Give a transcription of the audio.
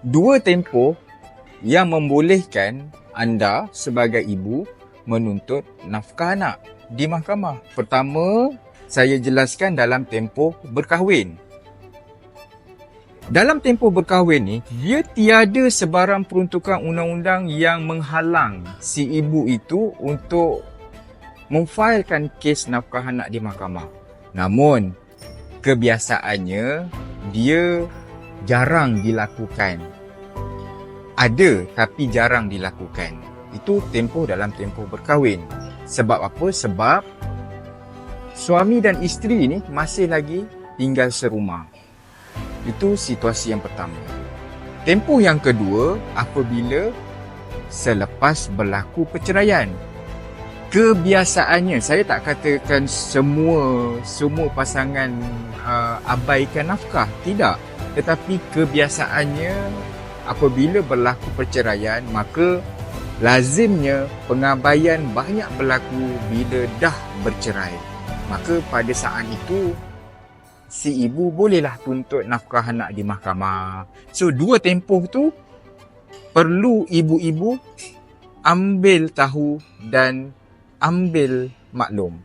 dua tempoh yang membolehkan anda sebagai ibu menuntut nafkah anak di mahkamah. Pertama, saya jelaskan dalam tempoh berkahwin. Dalam tempoh berkahwin ni, dia tiada sebarang peruntukan undang-undang yang menghalang si ibu itu untuk memfailkan kes nafkah anak di mahkamah. Namun, kebiasaannya dia jarang dilakukan. Ada tapi jarang dilakukan. Itu tempoh dalam tempoh berkahwin. Sebab apa? Sebab suami dan isteri ni masih lagi tinggal serumah. Itu situasi yang pertama. Tempoh yang kedua apabila selepas berlaku perceraian. Kebiasaannya, saya tak katakan semua pasangan abaikan nafkah, tidak. Tetapi kebiasaannya apabila berlaku perceraian, maka lazimnya pengabaian banyak berlaku bila dah bercerai. Maka pada saat itu, si ibu bolehlah tuntut nafkah anak di mahkamah. So, dua tempoh tu perlu ibu-ibu ambil tahu dan ambil maklum.